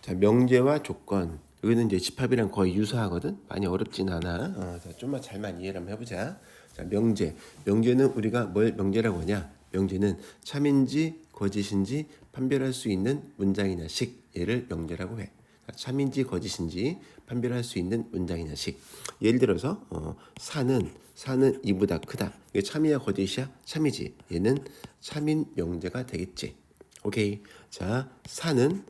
자, 명제와 조건. 여기는 이제 집합이랑 거의 유사하거든. 많이 어렵진 않아. 자, 좀만 잘만 이해를 한번 해보자. 자, 명제. 명제는 우리가 뭘 명제라고 하냐? 명제는 참인지 거짓인지 판별할 수 있는 문장이나 식. 얘를 명제라고 해. 자, 참인지 거짓인지 판별할 수 있는 문장이나 식. 예를 들어서 사는 이보다 크다. 이게 참이야 거짓이야? 참이지. 얘는 참인 명제가 되겠지. 오케이. 자, 사는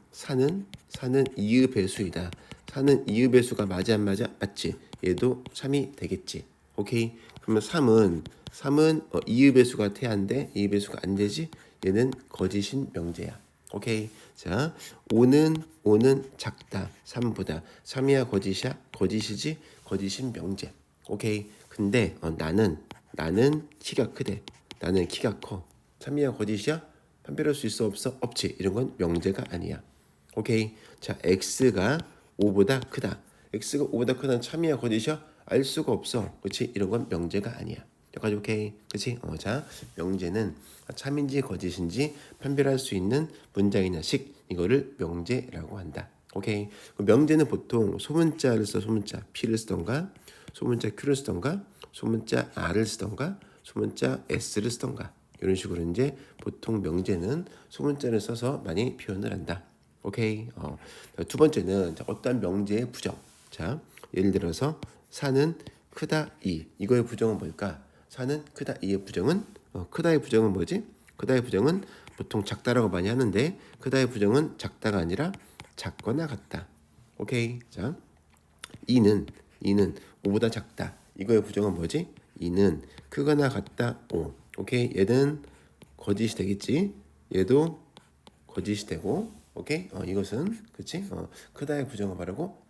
이읍의 수이다. 사는 이읍의 수가 맞아 안 맞아? 맞지. 얘도 참이 되겠지. 오케이. 그러면 삼은 이읍의 수가 태한데 이읍의 수가 안 되지. 얘는 거짓인 명제야. 오케이. 자, 오는 작다. 3보다. 3이야 거짓이야? 거짓이지. 거짓인 명제. 오케이. 근데 나는 키가 크대. 나는 키가 커. 3이야 거짓이야? 판별할 수 있어 없어? 없지. 이런 건 명제가 아니야. 오케이. 자, x가 5보다 크다. x가 5보다 크다는 참이야 거짓이야? 알 수가 없어. 그렇지? 이런 건 명제가 아니야. 여기까지 오케이. 그렇지? 자, 명제는 참인지 거짓인지 판별할 수 있는 문장이나 식, 이거를 명제라고 한다. 오케이. 명제는 보통 소문자를 써. 소문자 p를 쓰던가, 소문자 q를 쓰던가, 소문자 r을 쓰던가, 소문자 s를 쓰던가. 이런 식으로 이제 보통 명제는 소문자를 써서 많이 표현을 한다. 오케이. 두 번째는 어떤 명제의 부정. 자, 예를 들어서 사는 크다 이. 이거의 부정은 뭘까? 사는 크다 이의 부정은 크다의 부정은 뭐지? 크다의 부정은 보통 작다라고 많이 하는데 크다의 부정은 작다가 아니라 작거나 같다. 오케이. 자, 이는 5보다 작다. 이거의 부정은 뭐지? 이는 크거나 같다 5. 오케이. 얘는 거짓이 되겠지. 얘도 거짓이 되고. 오케이. 이것은 그치? 크다의 부정은 바르고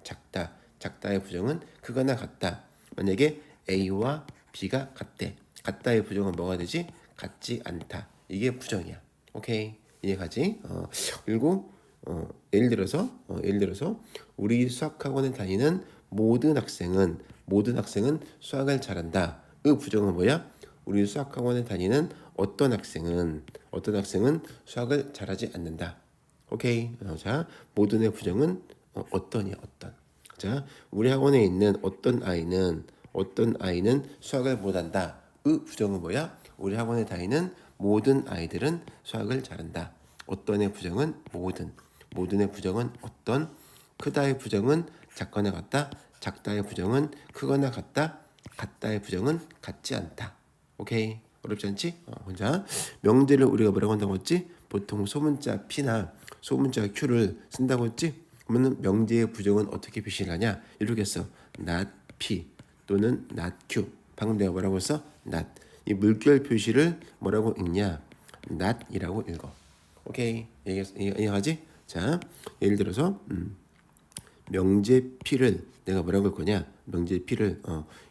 작다의 부정은 크거나 같다. 만약에 A와 B가 같대. 같다의 부정은 뭐가 되지? 같지 않다. 이게 부정이야. 오케이. 이해가지? 그리고 예를 들어서 우리 수학학원에 다니는 모든 학생은 수학을 잘한다. 그 부정은 뭐야? 우리 수학학원에 다니는 어떤 학생은 수학을 잘하지 않는다. 오케이. 자, 모든의 부정은 어떤이야, 어떤. 자, 우리 학원에 있는 어떤 아이는 수학을 못한다. 그 부정은 뭐야? 우리 학원에 다니는 모든 아이들은 수학을 잘한다. 어떤의 부정은 모든의 부정은 어떤. 크다의 부정은 작거나 같다. 작다의 부정은 크거나 같다. 같다의 부정은 같지 않다. 오케이. 어렵지 않지? 혼자 명제를 우리가 뭐라고 한다고 했지? 보통 소문자 P나 소문자 Q를 쓴다고 했지? 그러면 명제의 부정은 어떻게 표시를 하냐? 이렇게 했어. not P 또는 not Q. 방금 내가 뭐라고 했어? not. 이 물결 표시를 뭐라고 읽냐? not이라고 읽어. 오케이. 이해하지? 자, 예를 들어서 명제 P를 내가 뭐라고 할 거냐? 명제 P를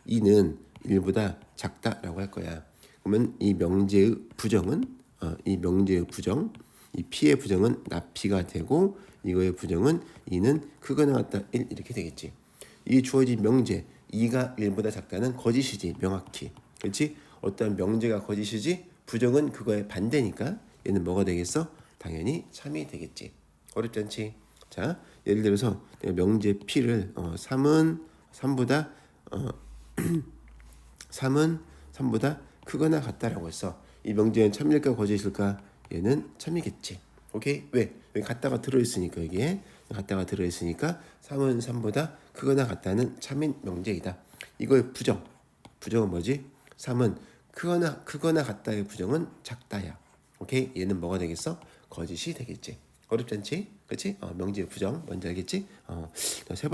2는 1보다 작다라고 할 거야. 그러면 이 명제의 부정은 이 P의 부정은 나P가 되고 이거의 부정은 2는 크거나 같다 1 이렇게 되겠지. 이 주어진 명제 2가 1보다 작다는 거짓이지 명확히. 그렇지? 어떤 명제가 거짓이지 부정은 그거의 반대니까 얘는 뭐가 되겠어? 당연히 참이 되겠지. 어렵지 않지? 자, 예를 들어서 명제 P를 3보다 3보다 크거나 같다라고 했어. 이 명제는 참일까 거짓일까? 얘는 참이겠지. 오케이? 왜? 여기 같다가 들어있으니까 여기에 같다가 들어있으니까 3은 3보다 크거나 같다는 참인 명제이다. 이거의 부정은 뭐지? 3은 크거나 같다의 부정은 작다야. 오케이? 얘는 뭐가 되겠어? 거짓이 되겠지. 어렵지 않지? 그렇지? 명제의 부정 뭔지 알겠지? 세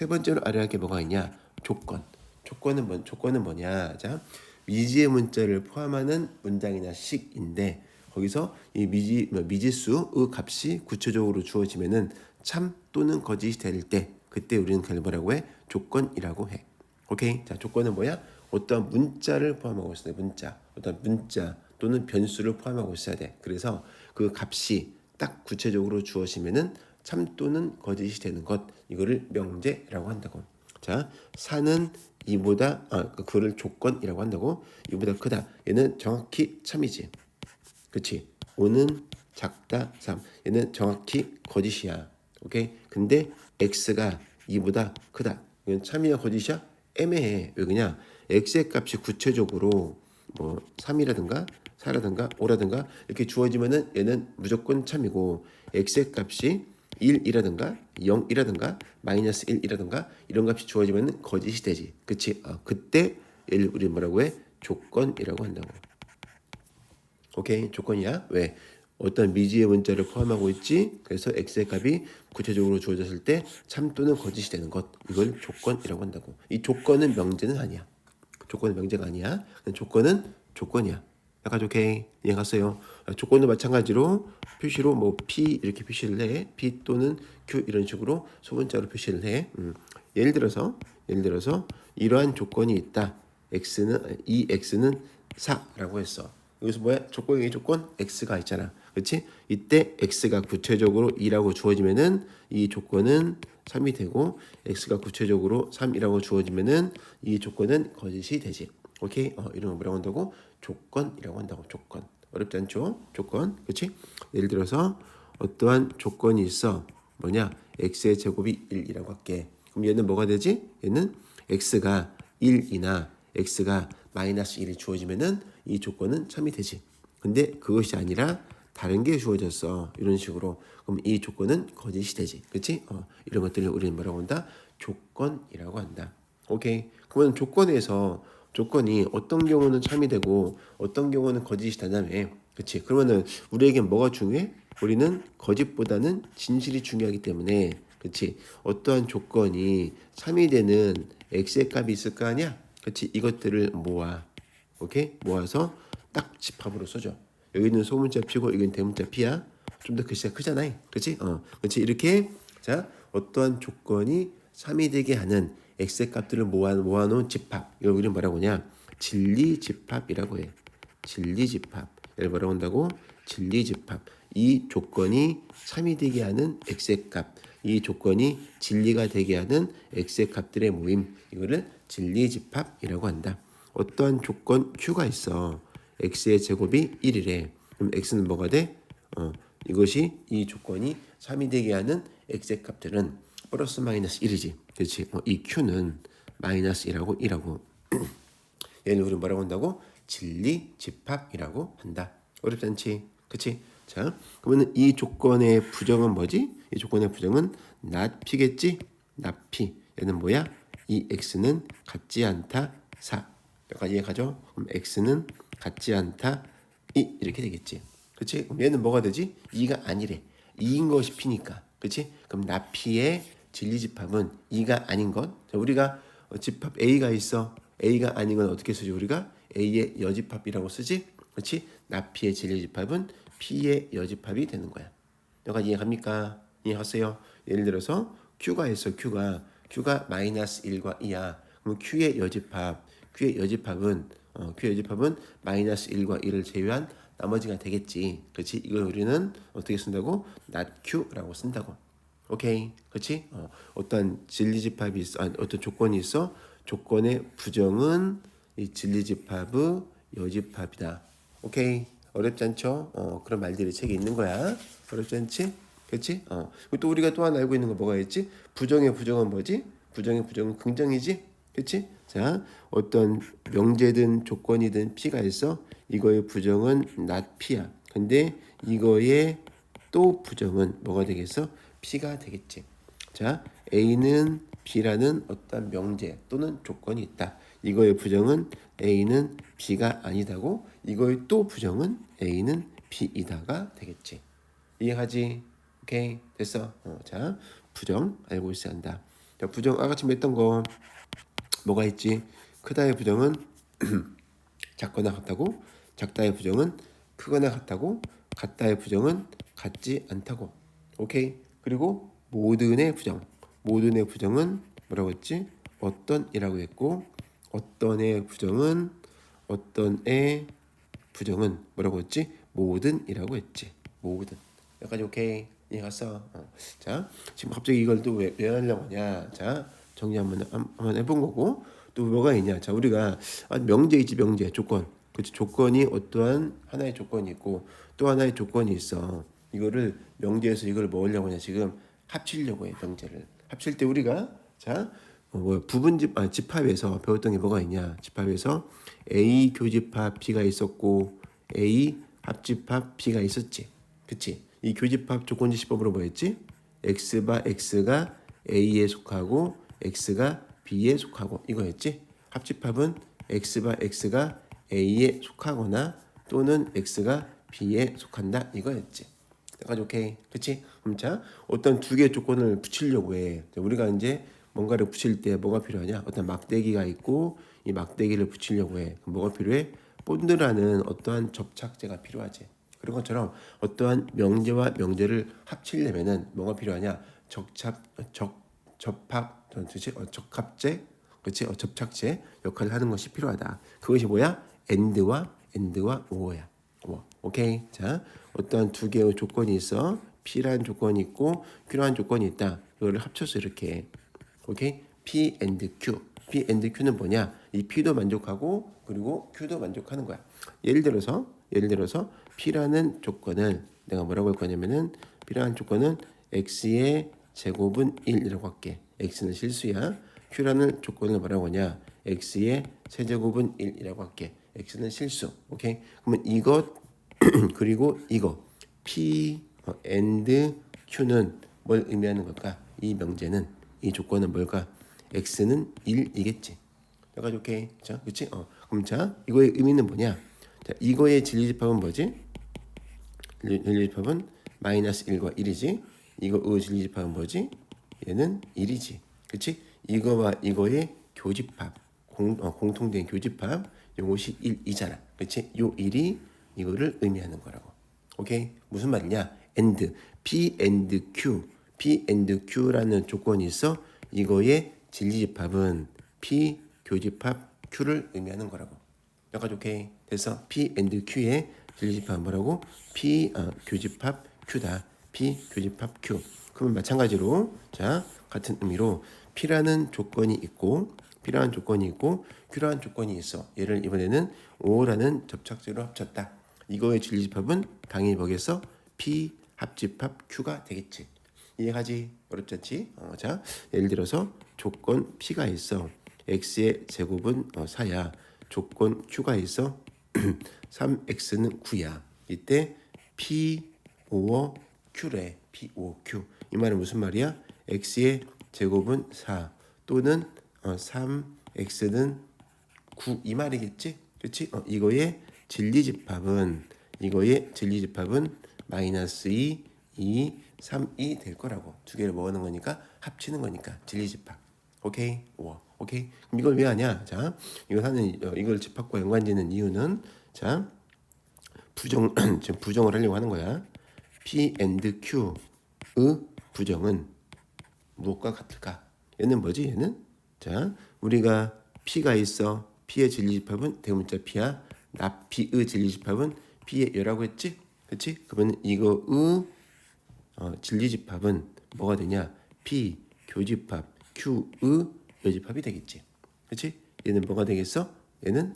번째로 알아야 할 게 뭐가 있냐? 조건은 뭐냐? 자, 미지의 문자를 포함하는 문장이나 식인데 거기서 이 미지수의 값이 구체적으로 주어지면은 참 또는 거짓이 될 때 그때 우리는 그걸 뭐라고 해? 조건이라고 해. 오케이? 자, 조건은 뭐야? 어떤 문자를 포함하고 있어야 돼. 어떤 문자 또는 변수를 포함하고 있어야 돼. 그래서 그 값이 딱 구체적으로 주어지면은 참 또는 거짓이 되는 것, 이거를 명제라고 한다고. 자, 사는 이보다 그거를 조건이라고 한다고. 이보다 크다. 얘는 정확히 참이지. 그렇지? 5는 작다 3. 얘는 정확히 거짓이야. 오케이. 근데 x가 2보다 크다. 이건 참이야 거짓이야? 애매해. 왜 그냥 x의 값이 구체적으로 뭐 3이라든가 4라든가 5라든가 이렇게 주어지면은 얘는 무조건 참이고 x의 값이 1이라든가 0이라든가 마이너스 1이라든가 이런 값이 주어지면 거짓이 되지. 그치? 그때 얘를 우리 뭐라고 해? 조건이라고 한다고. 오케이? 조건이야. 왜? 어떤 미지의 문자를 포함하고 있지. 그래서 x의 값이 구체적으로 주어졌을 때 참 또는 거짓이 되는 것. 이걸 조건이라고 한다고. 이 조건은 명제는 아니야. 조건은 명제가 아니야. 조건은 조건이야. 약간 오케이 이해갔어요. 조건도 마찬가지로 표시로 뭐 p 이렇게 표시를 해. p 또는 q 이런 식으로 소문자로 표시를 해. 예를 들어서 이러한 조건이 있다. 이 x는 4라고 했어. 여기서 뭐야? 조건이 조건 x가 있잖아. 그렇지? 이때 x가 구체적으로 2라고 주어지면은 이 조건은 3이 되고 x가 구체적으로 3이라고 주어지면은 이 조건은 거짓이 되지. 오케이? 이런 거 뭐라고 한다고? 조건이라고 한다고. 조건. 어렵지 않죠? 조건. 그렇지? 예를 들어서 어떠한 조건이 있어. 뭐냐? x의 제곱이 1이라고 할게. 그럼 얘는 뭐가 되지? 얘는 x가 1이나 x가 마이너스 1이 주어지면은 이 조건은 참이 되지. 근데 그것이 아니라 다른 게 주어졌어. 이런 식으로. 그럼 이 조건은 거짓이 되지. 그렇지? 이런 것들을 우리는 뭐라고 한다? 조건이라고 한다. 오케이. 그러면 조건이 어떤 경우는 참이 되고 어떤 경우는 거짓이 된다며. 그렇지? 그러면은 우리에겐 뭐가 중요해? 우리는 거짓보다는 진실이 중요하기 때문에 그렇지? 어떠한 조건이 참이 되는 x의 값이 있을 거 아니야? 그렇지? 이것들을 모아. 오케이? 모아서 딱 집합으로 써줘. 여기는 소문자 P고 여기는 대문자 P야. 좀 더 글씨가 크잖아. 그렇지? 그렇지? 이렇게 자 어떠한 조건이 3이 되게 하는 x의 값들을 모아놓은 집합. 이걸 우리는 뭐라고 하냐? 진리집합이라고 해. 진리집합. 얘를 뭐라고 한다고? 진리집합. 이 조건이 3이 되게 하는 x의 값. 이 조건이 진리가 되게 하는 x의 값들의 모임. 이거를 진리집합이라고 한다. 어떠한 조건 q가 있어. x의 제곱이 1이래. 그럼 x는 뭐가 돼? 이것이 이 조건이 3이 되게 하는 x의 값들은 플러스 마이너스 1이지. 그렇지? 이 q는 마이너스 1하고 얘는 우리 뭐라고 한다고? 진리집합이라고 한다. 어렵지 않지? 그치? 자, 그러면 이 조건의 부정은 뭐지? 이 조건의 부정은 not p겠지? not p. 얘는 뭐야? 이 x는 같지 않다 4. 여기까지 이해가죠? 그럼 x는 같지 않다 2 이렇게 되겠지. 그치? 그럼 얘는 뭐가 되지? 2가 아니래. 2인 것이 p니까. 그치? 그럼 not p의 진리집합은 2가 아닌 것. 자, 우리가 집합 A가 있어. A가 아닌 건 어떻게 쓰지? 우리가 A의 여집합이라고 쓰지? 그렇지? not p의 진리집합은 P의 여집합이 되는 거야. 여기까지 이해갑니까? 이해하세요? 예를 들어서 Q가 있어. Q가 마이너스 1과 2야. 그럼 Q의 여집합은 마이너스 1과 2를 제외한 나머지가 되겠지. 그렇지? 이걸 우리는 어떻게 쓴다고? not Q라고 쓴다고. 오케이. 그렇지? 어떤 진리집합이 있어. 어떤 조건이 있어. 조건의 부정은 이 진리집합의 여집합이다. 오케이. 어렵지 않죠? 그런 말들이 책에 있는 거야. 어렵지 않지? 그렇지? 또 우리가 또 하나 알고 있는 거 뭐가 있지? 부정의 부정은 뭐지? 부정의 부정은 긍정이지? 그렇지? 자, 어떤 명제든 조건이든 P가 있어. 이거의 부정은 not P야. 근데 이거의 또 부정은 뭐가 되겠어? P가 되겠지. 자, A는 B라는 어떤 명제 또는 조건이 있다. 이거의 부정은 A는 B가 아니다고. 이거의 또 부정은 A는 B이다가 되겠지. 이해하지? 오케이 됐어. 자, 부정 알고 있어야 한다. 자, 부정 아까 지금 했던 거 뭐가 있지? 크다의 부정은 작거나 같다고. 작다의 부정은 크거나 같다고. 같다의 부정은 같지 않다고. 오케이. 그리고 모든의 부정은 뭐라고 했지? 어떤이라고 했고 어떤의 부정은 뭐라고 했지? 모든이라고 했지. 모든. 여기까지 오케이. 이해갔어? 자, 지금 갑자기 이걸 또 왜 하려고 하냐? 자, 정리 한번 해본 거고 또 뭐가 있냐? 자, 우리가 명제 있지. 명제 조건. 그렇지. 조건이 어떠한 하나의 조건이 있고 또 하나의 조건이 있어. 이거를 명제에서 이걸 뭐 하려고 하냐? 지금 합치려고 해. 명제를 합칠 때 우리가 자 집합에서 배웠던 게 뭐가 있냐? 집합에서 A 교집합 B가 있었고 A 합집합 B가 있었지. 그치? 이 교집합 조건지시법으로 뭐였지? X바 X가 A에 속하고 X가 B에 속하고 이거였지? 합집합은 X바 X가 A에 속하거나 또는 X가 B에 속한다 이거였지. 여기까지 오케이. 그치? 그럼 자 어떤 두 개의 조건을 붙이려고 해. 우리가 이제 뭔가를 붙일 때 뭐가 필요하냐? 어떤 막대기가 있고 이 막대기를 붙이려고 해. 그럼 뭐가 필요해? 본드라는 어떠한 접착제가 필요하지. 그런 것처럼 어떠한 명제와 명제를 합치려면은 뭐가 필요하냐? 적합제, 그렇지? 접착제 역할을 하는 것이 필요하다. 그것이 뭐야? 엔드와 오어야. 오케이. 자, 어떠한 두 개의 조건이 있어. P라는 조건이 있고 Q라는 조건이 있다. 이거를 합쳐서 이렇게 해. 오케이? P and Q. P and Q는 뭐냐? 이 P도 만족하고 그리고 Q도 만족하는 거야. 예를 들어서 P라는 조건을 내가 뭐라고 할 거냐면은 P라는 조건은 X의 제곱은 1이라고 할게. X는 실수야. Q라는 조건을 뭐라고 하냐? X의 세제곱은 1이라고 할게. X는 실수. 오케이? 그러면 이것 그리고 이거 P and Q는 뭘 의미하는 걸까? 이 명제는 이 조건은 뭘까? X는 1이겠지. 여기까지 오케이. 자, 그렇지? 그럼 자, 이거의 의미는 뭐냐? 자, 이거의 진리집합은 뭐지? 진리집합은 마이너스 1과 1이지. 이거의 진리집합은 뭐지? 얘는 1이지. 그렇지? 이거와 이거의 교집합, 공통된 교집합, 이것이 1이잖아. 그렇지? 요 1이 이거를 의미하는 거라고. 오케이? 무슨 말이냐? and P and Q, P and Q라는 조건이 있어. 이거의 진리집합은 P 교집합 Q를 의미하는 거라고. 여기까지 오케이? 됐어? P and Q의 진리집합은 뭐라고? P 교집합 Q다. P 교집합 Q. 그러면 마찬가지로 자 같은 의미로 P라는 조건이 있고 Q라는 조건이 있어. 얘를 이번에는 O라는 접착제로 합쳤다. 이거의 진리집합은 당연히 뭐겠어? P 합집합 Q가 되겠지. 이해가지? 어렵지 않지? 자, 예를 들어서 조건 P가 있어. X의 제곱은 4야. 조건 Q가 있어. 3X는 9야. 이때 P, O, Q래. P, O, Q. 이 말은 무슨 말이야? X의 제곱은 4 또는 3X는 9 이 말이겠지? 그렇지? 이거의 진리집합은 마이너스 2, 3이 될 거라고. 두 개를 모으는 거니까 합치는 거니까 진리집합. 오케이? 오케이? 그럼 이걸 왜 하냐? 자, 이걸 집합과 연관짓는 이유는 자, 지금 부정을 하려고 하는 거야. P and Q의 부정은 무엇과 같을까? 얘는 뭐지? 얘는 자, 우리가 P가 있어. P의 진리집합은 대문자 P야. P의 진리집합은 P의 여라고 했지? 그렇지? 그러면 이거의 진리집합은 뭐가 되냐? P 교집합 Q의 여집합이 되겠지. 그렇지? 얘는 뭐가 되겠어? 얘는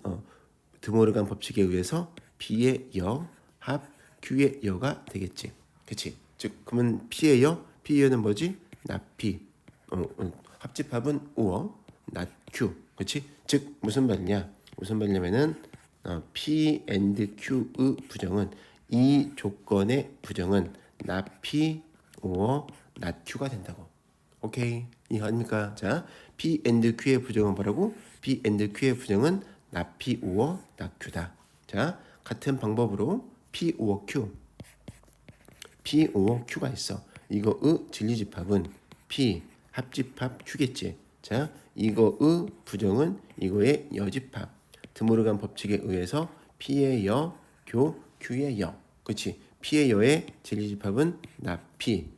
드모르간 법칙에 의해서 P의 여 합 Q의 여가 되겠지. 그렇지? 즉 그러면 P의 여는 뭐지? P. 합집합은 우어, Q. 그렇지? 즉 무슨 말이냐면은 P and Q의 부정은 이 조건의 부정은 P, 우어, Q가 된다고. 오케이? 이해합니까? 자, P and Q의 부정은 뭐라고? P and Q의 부정은 P, 우어, Q다. 자, 같은 방법으로 P, 우어, Q가 있어. 이거의 진리집합은 P 합집합 Q겠지. 자, 이거의 부정은 이거의 여집합. 드모르간 법칙에 의해서 P의 여, Q의 여. 그렇지? P의 여의 진리집합은 P.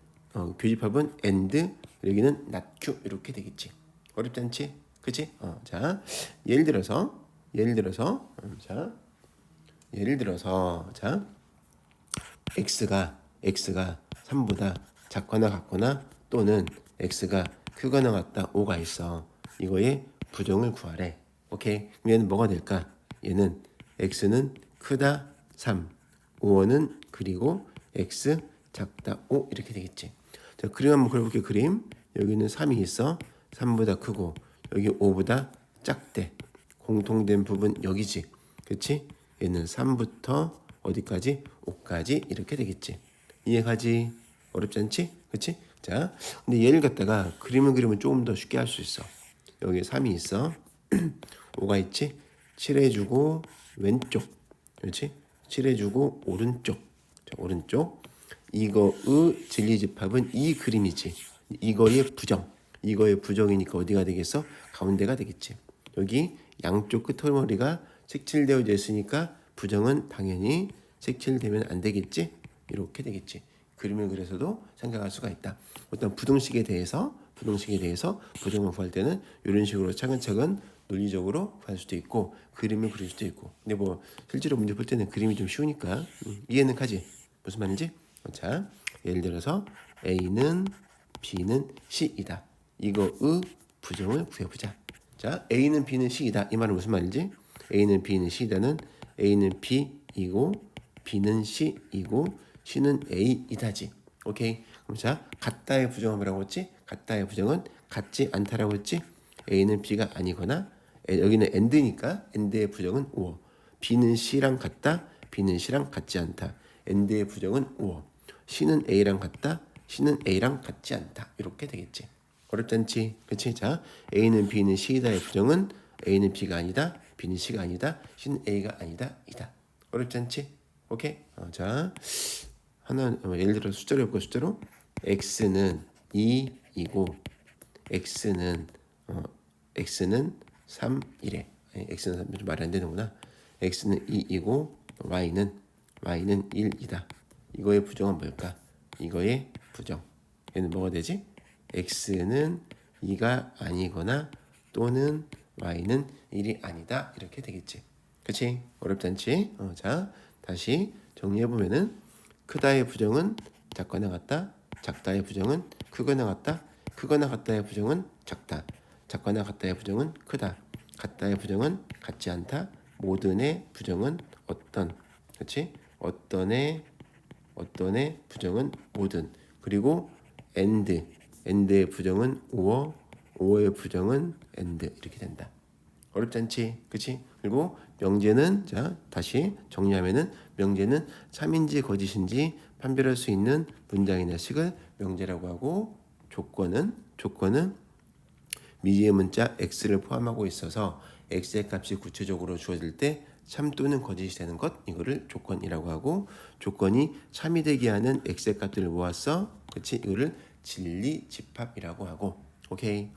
교집합은 and, 여기는 Q 이렇게 되겠지. 어렵지 않지? 그렇지? 자, 예를 들어서 자, X가 3보다 작거나 같거나 또는 X가 크거나 같다 5가 있어. 이거의 부정을 구하래. 오케이? 그럼 얘는 뭐가 될까? 얘는 X는 크다 3, 5는 그리고 X 작다 5 이렇게 되겠지. 자, 그림 한번 그려볼게요. 그림. 여기는 3이 있어. 3보다 크고 여기 5보다 작대. 공통된 부분 여기지. 그치? 얘는 3부터 어디까지? 5까지 이렇게 되겠지. 이해가지? 어렵지 않지? 그치? 자, 근데 얘를 갖다가 그림을 그리면 조금 더 쉽게 할 수 있어. 여기 3이 있어. 5가 있지? 칠해주고 왼쪽. 그렇지? 칠해주고 오른쪽. 자, 오른쪽. 이거의 진리집합은 이 그림이지. 이거의 부정. 이거의 부정이니까 어디가 되겠어? 가운데가 되겠지. 여기 양쪽 끝머리가 색칠되어져 있으니까 부정은 당연히 색칠되면 안 되겠지. 이렇게 되겠지. 그림을 그려서도 생각할 수가 있다. 어떤 부등식에 대해서 부정을 구할 때는 이런 식으로 차근차근 논리적으로 구할 수도 있고 그림을 그릴 수도 있고. 근데 뭐 실제로 문제 풀 때는 그림이 좀 쉬우니까 이해는 가지. 무슨 말인지? 자, 예를 들어서 A는 B는 C이다. 이거의 부정을 구해보자. 자, A는 B는 C이다. 이 말은 무슨 말인지? A는 B는 C이다는 A는 B이고 B는 C이고 C는 A이다지. 오케이. 그럼 자, 같다의 부정은 뭐라고 했지? 같다의 부정은 같지 않다라고 했지? A는 B가 아니거나 여기는 and니까 and의 부정은 or. B는 C랑 같다. B는 C랑 같지 않다. and의 부정은 or. C는 A랑 같다. C는 A랑 같지 않다. 이렇게 되겠지. 어렵지 않지? 그치? 자, A는 B는 C이다의 부정은 A는 B가 아니다. B는 C가 아니다. C는 A가 아니다. 이다. 어렵지 않지? 오케이? 자, 하나 예를 들어 숫자로 해볼까? 숫자로 x는 2이고 x는 3 이래. x는 3 말이 안 되는구나. x는 2이고 y는 1이다. 이거의 부정은 뭘까? 이거의 부정. 얘는 뭐가 되지? x는 2가 아니거나 또는 y는 1이 아니다. 이렇게 되겠지. 그치? 어렵지 않지? 자, 다시 정리해보면은 크다의 부정은 작거나 같다. 작다의 부정은 크거나 같다. 크거나 같다의 부정은 작다. 작거나 같다의 부정은 크다. 같다의 부정은 같지 않다. 모든의 부정은 어떤. 그렇지? 어떤의 부정은 모든. 그리고 and의 부정은 or의 부정은 and 이렇게 된다. 어렵지 않지? 그치? 그리고 명제는 자 다시 정리하면은 명제는 참인지 거짓인지 판별할 수 있는 문장이나 식을 명제라고 하고 조건은 미지의 문자 x를 포함하고 있어서 x의 값이 구체적으로 주어질 때 참 또는 거짓이 되는 것 이거를 조건이라고 하고 조건이 참이 되게 하는 x의 값들을 모았어. 그렇지? 이거를 진리 집합이라고 하고 오케이.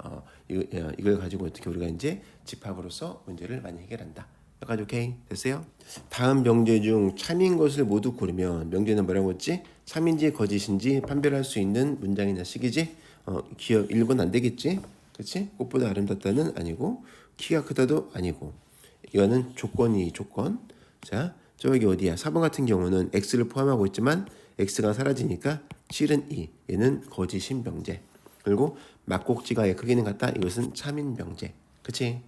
이걸 가지고 어떻게 우리가 이제 집합으로서 문제를 많이 해결한다. 여기까지 오케이 됐어요? 다음 명제 중 참인 것을 모두 고르면 명제는 뭐라고 했지? 참인지 거짓인지 판별할 수 있는 문장이나 식이지? 기억 1번 안 되겠지? 그렇지? 꽃보다 아름답다는 아니고 키가 크다도 아니고 이거는 조건이 조건. 자, 저기 어디야? 4번 같은 경우는 x를 포함하고 있지만 x가 사라지니까 7은 2. 얘는 거짓인 명제. 그리고 막곡지가의 크기는 같다. 이것은 참인 명제. 그치?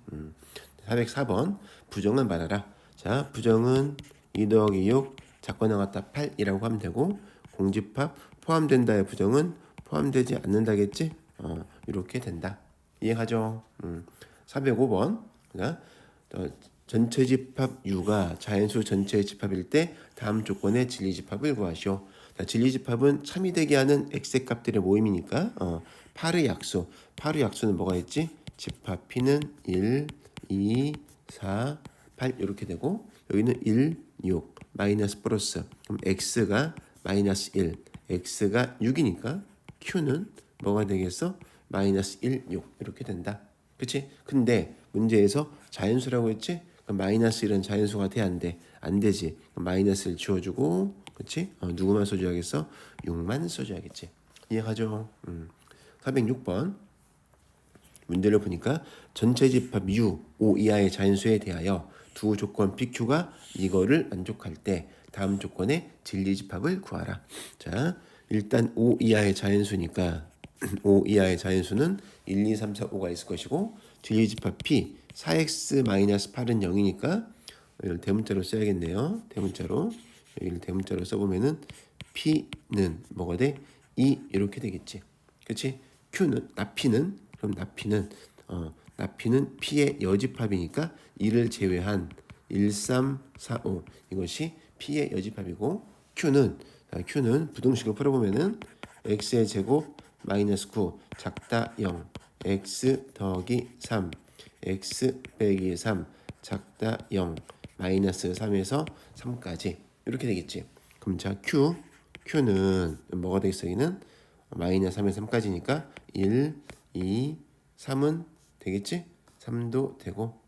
404번 부정은 말하라. 자, 부정은 2 더하기 6 작거나 같다 8이라고 하면 되고 공집합 포함된다의 부정은 포함되지 않는다겠지? 이렇게 된다. 이해가죠? 405번. 전체 집합 U가 자연수 전체의 집합일 때 다음 조건의 진리 집합을 구하시오. 자, 진리 집합은 참이 되게 하는 x의 값들의 모임이니까 8의 약수는 뭐가 있지? 집합 P는 1, 2, 4, 8 이렇게 되고 여기는 1, 6, 마이너스 플러스 그럼 x가 마이너스 1, x가 6이니까 q는 뭐가 되겠어? 마이너스 1, 6 이렇게 된다. 그치? 근데 문제에서 자연수라고 했지? 그럼 마이너스 1은 자연수가 돼? 안 돼? 안 되지. 그럼 마이너스를 지워주고 그치? 누구만 써줘야겠어? 6만 써줘야겠지. 이해가죠? 406번 문제를 보니까 전체 집합 U, O 이하의 자연수에 대하여 두 조건 PQ가 이거를 만족할 때 다음 조건의 진리 집합을 구하라. 자, 일단 O 이하의 자연수니까 O 이하의 자연수는 1, 2, 3, 4, 5가 있을 것이고 진리 집합 P 4x-8은 0이니까 이걸 대문자로 써야겠네요. 대문자로 여기를 대문자로 써보면은 P는 뭐가 돼? 2 이렇게 되겠지. 그렇지? Q는 나피는 그럼 나피는 P의 여집합이니까 2를 제외한 1, 3, 4, 5 이것이 P의 여집합이고 Q는 부등식을 풀어보면은 x의 제곱 마이너스 9 작다 0 x 더하기 3 x 빼기 3 작다 0 마이너스 3에서 3까지 이렇게 되겠지. 그럼 자 Q는 뭐가 되겠어? 여기는 마이너스 3에서 3까지니까 1, 2, 3은 되겠지? 3도 되고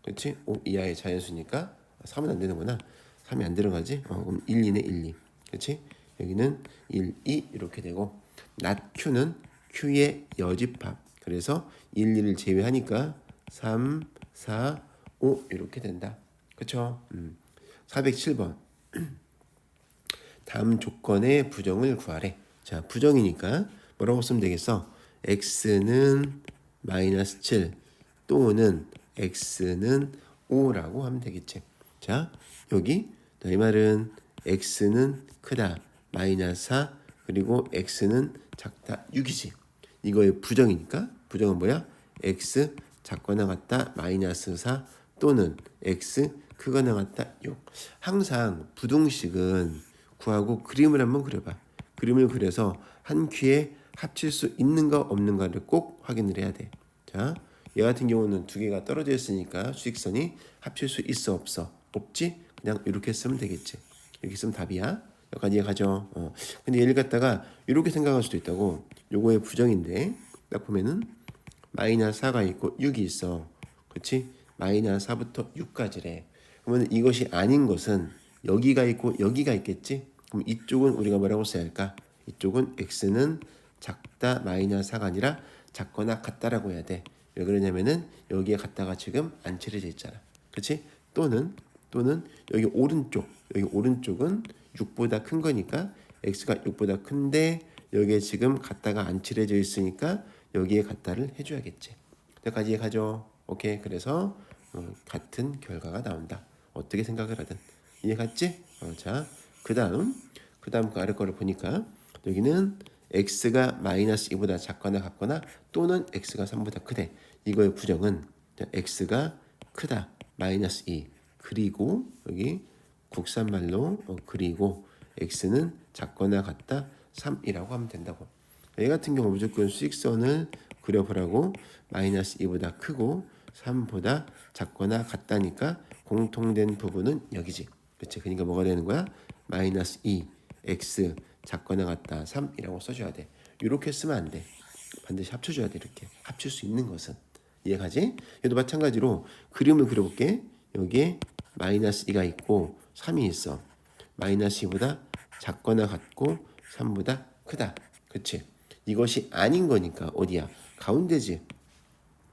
그렇지? 5 이하의 자연수니까 3은 안 되는구나. 3이 안 들어가지? 그럼 1, 2네 1, 2 그렇지? 여기는 1, 2 이렇게 되고 not Q는 Q의 여집합 그래서 1, 2를 제외하니까 3, 4, 5 이렇게 된다. 그렇죠? 407번 다음 조건의 부정을 구하래. 자, 부정이니까 뭐라고 쓰면 되겠어? x는 마이너스 7 또는 x는 5라고 하면 되겠지. 자, 여기 이 말은 x는 크다 마이너스 4 그리고 x는 작다 6이지. 이거의 부정이니까 부정은 뭐야? x 작거나 같다 마이너스 4 또는 x 크거나 같다 6. 항상 부등식은 구하고 그림을 한번 그려봐. 그림을 그려서 한 큐에 합칠 수 있는가 없는가를 꼭 확인을 해야 돼. 자, 얘 같은 경우는 두 개가 떨어져 있으니까 수직선이 합칠 수 있어 없어? 없지? 그냥 이렇게 쓰면 되겠지. 이렇게 쓰면 답이야. 여기까지 가죠. 근데 얘를 갖다가 이렇게 생각할 수도 있다고. 요거의 부정인데 딱 보면은 마이너스 4가 있고 6이 있어. 그렇지? 마이너스 4부터 6까지래. 그러면 이것이 아닌 것은 여기가 있고 여기가 있겠지? 그럼 이쪽은 우리가 뭐라고 써야 할까? 이쪽은 x는 작다 마이너스 4가 아니라 작거나 같다라고 해야 돼. 왜 그러냐면은 여기에 갖다가 지금 안 칠해져 있잖아. 그렇지? 또는 여기 오른쪽은 6보다 큰 거니까 x가 6보다 큰데 여기에 지금 갖다가 안 칠해져 있으니까 여기에 갖다를 해줘야겠지. 여기까지 가죠. 오케이. 그래서 같은 결과가 나온다. 어떻게 생각을 하든 이해 갔지? 자, 그 다음 그 아래 거를 보니까 여기는 x가 마이너스 2보다 작거나 같거나 또는 x가 3보다 크대. 이거의 부정은 x가 크다 마이너스 2 그리고 여기 국산말로 그리고 x는 작거나 같다 3이라고 하면 된다고. 얘 같은 경우 무조건 수직선을 그려보라고 마이너스 2보다 크고 3보다 작거나 같다니까 공통된 부분은 여기지. 그치? 그러니까 뭐가 되는 거야? 마이너스 2 x 작거나 같다 3이라고 써줘야 돼. 이렇게 쓰면 안 돼. 반드시 합쳐줘야 돼. 이렇게 합칠 수 있는 것은 이해가지? 얘도 마찬가지로 그림을 그려볼게. 여기에 마이너스 2가 있고 3이 있어. 마이너스 2보다 작거나 같고 3보다 크다. 그치? 이것이 아닌 거니까 어디야? 가운데지.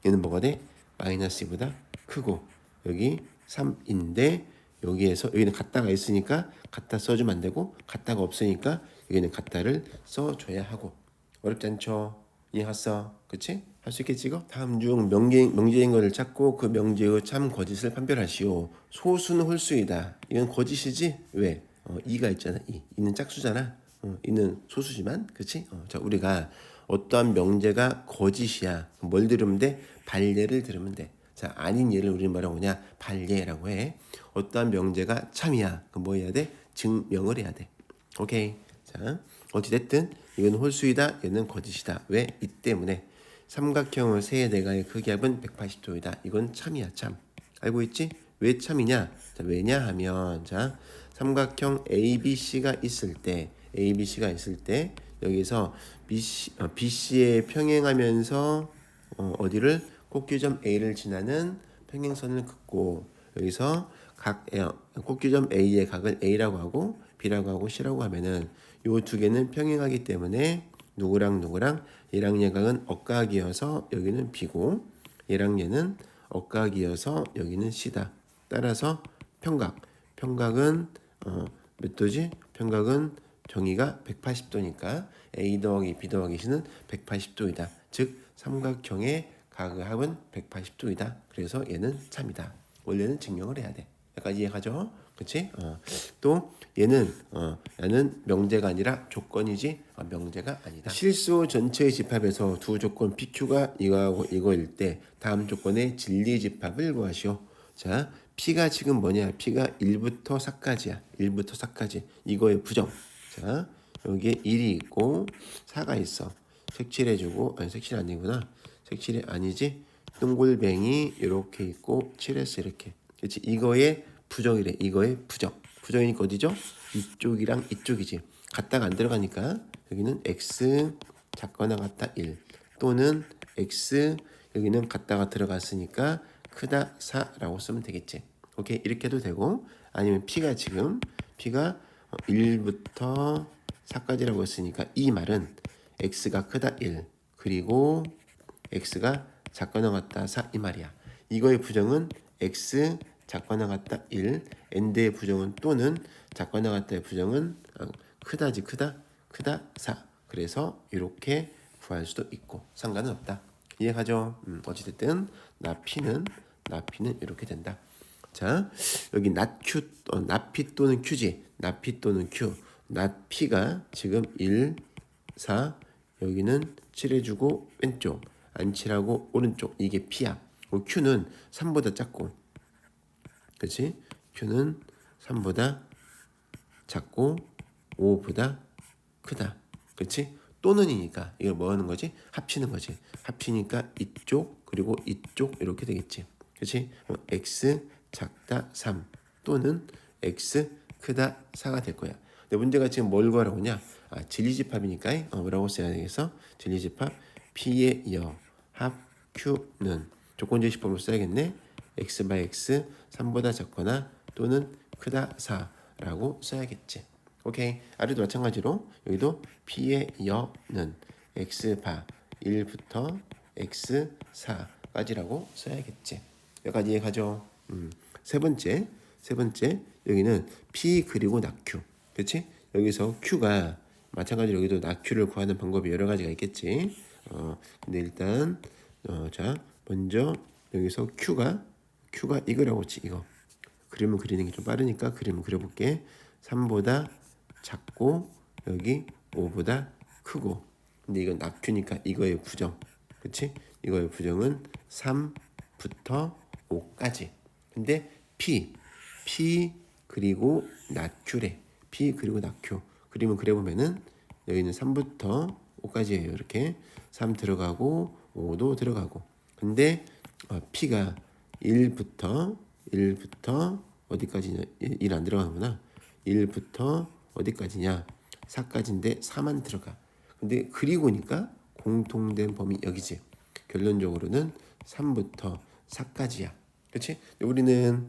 얘는 뭐가 돼? 마이너스 2보다 크고 여기 3인데 여기에서 여기는 같다가 있으니까 같다 써주면 안 되고 같다가 없으니까 여기는 같다를 써줘야 하고. 어렵지 않죠? 이해했어? 그치? 할 수 있겠지 이거? 다음 중 명제인 것을 찾고 그 명제의 참 거짓을 판별하시오. 소수는 홀수이다. 이건 거짓이지? 왜? 2가 있잖아. 2는 짝수잖아. 2는 소수지만 그치? 자, 우리가 어떠한 명제가 거짓이야. 뭘 들으면 돼? 반례를 들으면 돼. 자, 아닌 예를 우리는 뭐라고 하냐? 반례라고 해. 어떠한 명제가 참이야. 그럼 뭐 해야 돼? 증명을 해야 돼. 오케이. 자, 어찌됐든 이건 홀수이다. 얘는 거짓이다. 왜? 이 때문에 삼각형의 세 대가의 크기합은 180도이다. 이건 참이야, 참. 알고 있지? 왜 참이냐? 자, 왜냐하면 자, 삼각형 ABC가 있을 때 여기서 BC에 평행하면서 어디를 꼭지점 A를 지나는 평행선을 긋고 여기서 꼭지점 A의 각을 A라고 하고 B라고 하고 C라고 하면은 요 두 개는 평행하기 때문에 누구랑 얘랑 얘각은 억각이어서 여기는 B고 얘랑 얘는 억각이어서 여기는 C다. 따라서 평각은 몇 도지? 평각은 정의가 180도니까 A 더하기 B 더하기 C는 180도이다. 즉 삼각형의 각의 합은 180도이다. 그래서 얘는 참이다. 원래는 증명을 해야 돼. 여기까지 이해가죠? 그치? 또 얘는 얘는 명제가 아니라 조건이지 명제가 아니다. 실수 전체의 집합에서 두 조건 PQ가 이거하고 이거일 때 다음 조건의 진리 집합을 구하시오. 자, P가 지금 뭐냐? P가 1부터 4까지야. 1부터 4까지. 이거의 부정. 자, 여기에 1이 있고 4가 있어. 색칠해주고 아니 색칠 아니구나. 색칠이 아니지. 둥글뱅이 이렇게 있고 칠했어 이렇게. 그렇지? 이거의 부정이래. 이거의 부정. 부정이니까 어디죠? 이쪽이랑 이쪽이지. 같다가 안 들어가니까 여기는 x 작거나 같다 1 또는 x 여기는 같다가 들어갔으니까 크다 4라고 쓰면 되겠지. 오케이 이렇게 해도 되고 아니면 P가 지금 P가 1부터 4까지라고 했으니까 이 말은 x가 크다 1 그리고 x가 작거나 같다 4 이 말이야. 이거의 부정은 x 작거나 같다 1 and의 부정은 또는 작거나 같다의 부정은 크다지 크다 4 그래서 이렇게 구할 수도 있고 상관은 없다. 이해가죠? 어찌됐든 나피는 이렇게 된다. 자 여기 낫 P 또는 Q지. 낫 P 또는 Q. 낫 P가 지금 1, 4 여기는 칠해주고 왼쪽 안 칠하고 오른쪽 이게 P야. Q는 3보다 작고 그렇지? Q는 3보다 작고 5보다 크다. 그렇지? 또는이니까 이걸 뭐 하는 거지? 합치는 거지. 합치니까 이쪽 그리고 이쪽 이렇게 되겠지. 그렇지? x 작다 3 또는 x 크다 4가 될 거야. 근데 문제가 지금 뭘 구하라고 하냐? 진리집합이니까 뭐라고 써야 되겠어? 진리집합 P의 여 합 Q는 조건제시법으로 써야겠네. x by x 3보다 작거나 또는 크다 4라고 써야겠지. 오케이. 아래도 마찬가지로 여기도 P의 여는 x바 1부터 x 4까지라고 써야겠지. 여기까지 이해가죠? 세 번째 여기는 P 그리고 낙Q. 그렇지? 여기서 Q가 마찬가지로 여기도 낙Q를 구하는 방법이 여러 가지가 있겠지. 근데 일단 자 먼저 여기서 Q가 이거라고 치 이거. 그림을 그리는 게 좀 빠르니까 그림을 그려볼게. 3보다 작고 여기 5보다 크고. 근데 이건 낙Q니까 이거의 부정. 그치? 이거의 부정은 3부터 5까지. 근데 P 그리고 낙Q래. P 그리고 낙Q. 그림을 그려보면은 여기는 3부터 5까지예요. 이렇게 3 들어가고 5도 들어가고. 근데 P가 1부터 어디까지냐? 1 안 들어가는구나. 1부터 어디까지냐? 4까지인데 4만 들어가. 근데 그리고니까 공통된 범위 여기지. 결론적으로는 3부터 4까지야. 그렇지? 우리는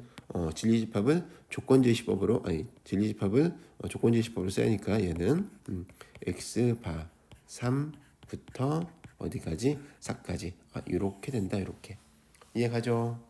진리집합을 조건제시법으로 진리집합을 조건제시법으로 써야니까 얘는 x바 3부터 어디까지? 4까지. 이렇게 된다. 이렇게. 이해가죠?